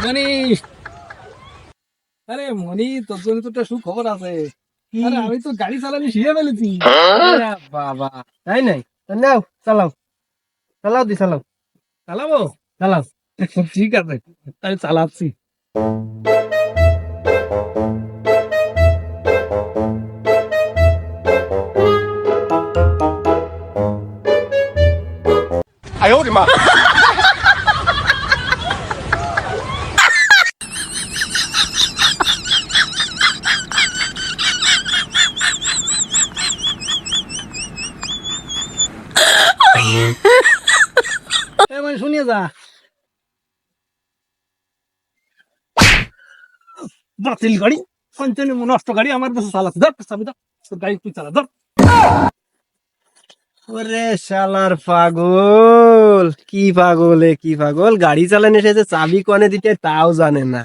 মনি, আরে মনি, তোর জন্য তো একটা সুখবর আছে। আরে আমি তো গাড়ি চালানি শিখে ফেলেছি। আরে বাবা, তাই নাই? তো নাও, চালাও, চালাও। চালাবো? চালাও। ঠিক আছে, আমি চালাচ্ছি। মানে শুনিয়ে যা, বাতিল গাড়ি, পঞ্চান্ন নষ্ট গাড়ি আমার কাছে চালাচ্ছে। ধর চাবি, ধর তোর গাড়ি তুই চালা, ধর। ওরে শালার পাগল, কি পাগল, গাড়ি চালানো এসেছে, চাবি কনে দিতে তাও জানে না।